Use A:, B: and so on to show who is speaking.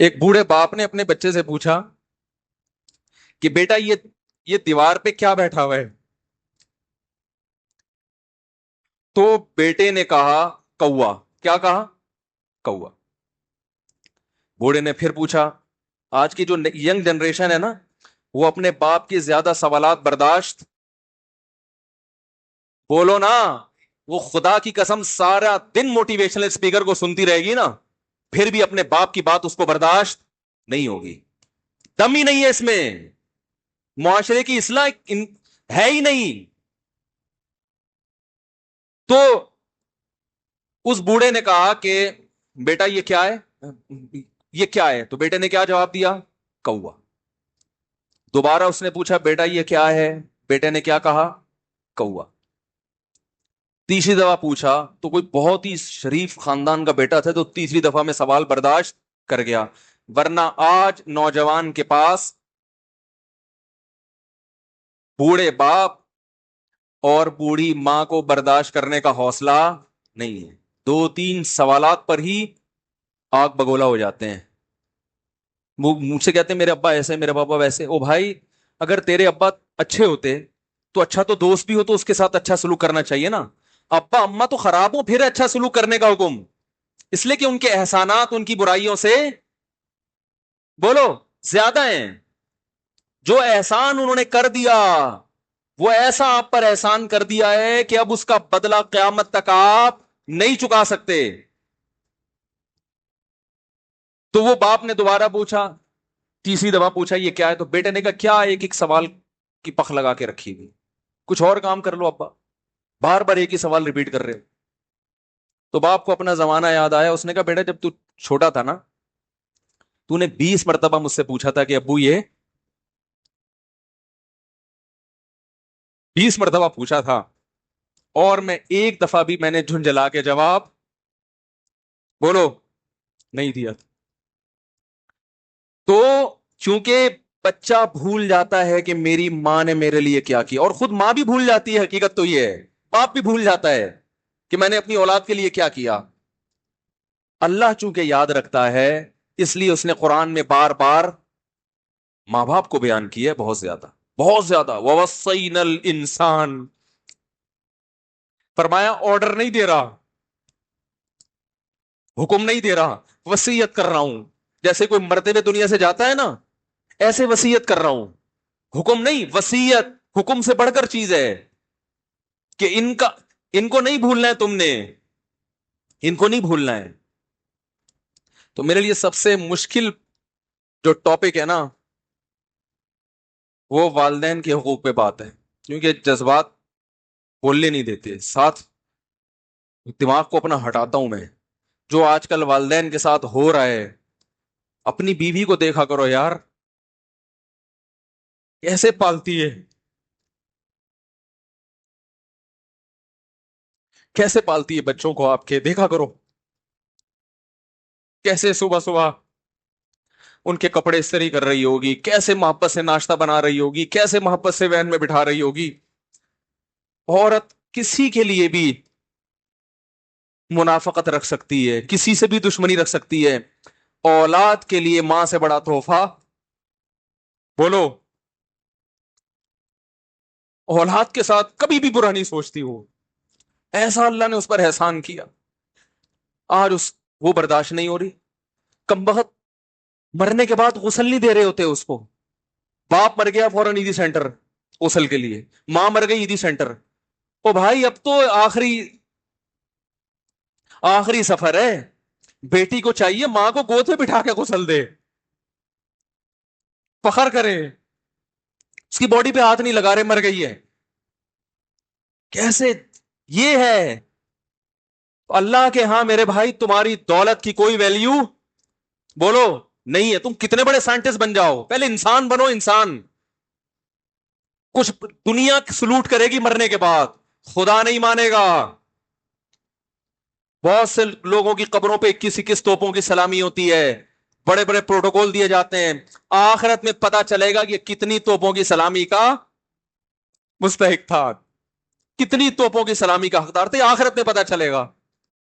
A: ایک بوڑھے باپ نے اپنے بچے سے پوچھا کہ بیٹا یہ دیوار پہ کیا بیٹھا ہوا ہے؟ تو بیٹے نے کہا کوا. کیا کہا؟ کوا. بوڑھے نے پھر پوچھا. آج کی جو ینگ جنریشن ہے نا، وہ اپنے باپ کی زیادہ سوالات برداشت، بولو نا، وہ خدا کی قسم سارا دن موٹیویشنل اسپیکر کو سنتی رہے گی نا، پھر بھی اپنے باپ کی بات اس کو برداشت نہیں ہوگی. دم ہی نہیں ہے اس میں، معاشرے کی اصلاح ہے ہی نہیں. تو اس بوڑھے نے کہا کہ بیٹا یہ کیا ہے، یہ کیا ہے؟ تو بیٹے نے کیا جواب دیا؟ کوا. دوبارہ اس نے پوچھا بیٹا یہ کیا ہے؟ بیٹے نے کیا کہا؟ کوا. تیسری دفعہ پوچھا تو کوئی بہت ہی شریف خاندان کا بیٹا تھا، تو تیسری دفعہ میں سوال برداشت کر گیا. ورنہ آج نوجوان کے پاس بوڑھے باپ اور بوڑھی ماں کو برداشت کرنے کا حوصلہ نہیں ہے. دو تین سوالات پر ہی آگ بگولا ہو جاتے ہیں. وہ مجھ سے کہتے ہیں میرے ابا ایسے، میرے پاپا ویسے. او بھائی، اگر تیرے ابا اچھے ہوتے تو اچھا تو دوست بھی ہو تو اس کے ساتھ اچھا سلوک کرنا چاہیے نا. ابا اما تو خراب ہو پھر اچھا سلوک کرنے کا حکم، اس لیے کہ ان کے احسانات ان کی برائیوں سے بولو زیادہ ہیں. جو احسان انہوں نے کر دیا، وہ ایسا آپ پر احسان کر دیا ہے کہ اب اس کا بدلہ قیامت تک آپ نہیں چکا سکتے. تو وہ باپ نے دوبارہ پوچھا، تیسری دفعہ پوچھا یہ کیا ہے؟ تو بیٹے نے کہا کیا ایک ایک سوال کی پخ لگا کے رکھی ہوئی، کچھ اور کام کر لو ابا، بار بار ایک ہی سوال ریپیٹ کر رہے ہو. تو باپ کو اپنا زمانہ یاد آیا. اس نے کہا بیٹا جب تو چھوٹا تھا نا، تو نے 20 مرتبہ مجھ سے پوچھا تھا کہ ابو یہ 20 مرتبہ پوچھا تھا، اور میں ایک دفعہ بھی میں نے جھنجلا کے جواب بولو نہیں دیا تھا. تو چونکہ بچہ بھول جاتا ہے کہ میری ماں نے میرے لیے کیا کیا، اور خود ماں بھی بھول جاتی ہے، حقیقت تو یہ ہے باپ بھی بھول جاتا ہے کہ میں نے اپنی اولاد کے لیے کیا کیا. اللہ چونکہ یاد رکھتا ہے، اس لیے اس نے قرآن میں بار بار ماں باپ کو بیان کیا ہے، بہت زیادہ بہت زیادہ. وَوَصَّيْنَا الْإِنسَانَ، فرمایا آرڈر نہیں دے رہا، حکم نہیں دے رہا، وصیت کر رہا ہوں. جیسے کوئی مرتے ہوئے دنیا سے جاتا ہے نا، ایسے وصیت کر رہا ہوں. حکم نہیں، وصیت. حکم سے بڑھ کر چیز ہے کہ ان کو نہیں بھولنا ہے، تم نے ان کو نہیں بھولنا ہے. تو میرے لیے سب سے مشکل جو ٹاپک ہے نا، وہ والدین کے حقوق پہ بات ہے، کیونکہ جذبات بولنے نہیں دیتے. ساتھ دماغ کو اپنا ہٹاتا ہوں میں. جو آج کل والدین کے ساتھ ہو رہا ہے، اپنی بیوی کو دیکھا کرو یار، کیسے پالتی ہے، کیسے پالتی ہے بچوں کو آپ کے، دیکھا کرو کیسے صبح صبح ان کے کپڑے استری کر رہی ہوگی، کیسے محبت سے ناشتہ بنا رہی ہوگی، کیسے محبت سے وین میں بٹھا رہی ہوگی. عورت کسی کے لیے بھی منافقت رکھ سکتی ہے، کسی سے بھی دشمنی رکھ سکتی ہے. اولاد کے لیے ماں سے بڑا تحفہ بولو. اولاد کے ساتھ کبھی بھی برا نہیں سوچتی ہو، ایسا اللہ نے اس پر احسان کیا. آج وہ برداشت نہیں ہو رہی. کم بخت مرنے کے بعد غسل نہیں دے رہے ہوتے اس کو. باپ مر گیا فوراً عیدی سینٹر غسل کے لیے، ماں مر گئی عیدی سینٹر. او بھائی اب تو آخری سفر ہے. بیٹی کو چاہیے ماں کو گود میں بٹھا کے غسل دے، فخر کرے، اس کی باڈی پہ ہاتھ نہیں لگا رہے، مر گئی ہے. کیسے یہ ہے اللہ کے ہاں میرے بھائی، تمہاری دولت کی کوئی ویلیو بولو نہیں ہے. تم کتنے بڑے سائنٹسٹ بن جاؤ، پہلے انسان بنو. انسان کچھ دنیا سلوٹ کرے گی مرنے کے بعد، خدا نہیں مانے گا. بہت سے لوگوں کی قبروں پہ 21 توپوں کی سلامی ہوتی ہے، بڑے بڑے پروٹوکول دیے جاتے ہیں. آخرت میں پتا چلے گا کہ کتنی توپوں کی سلامی کا مستحق تھا، کتنی توپوں کی سلامی کا حقدار تھے، آخرت میں پتا چلے گا.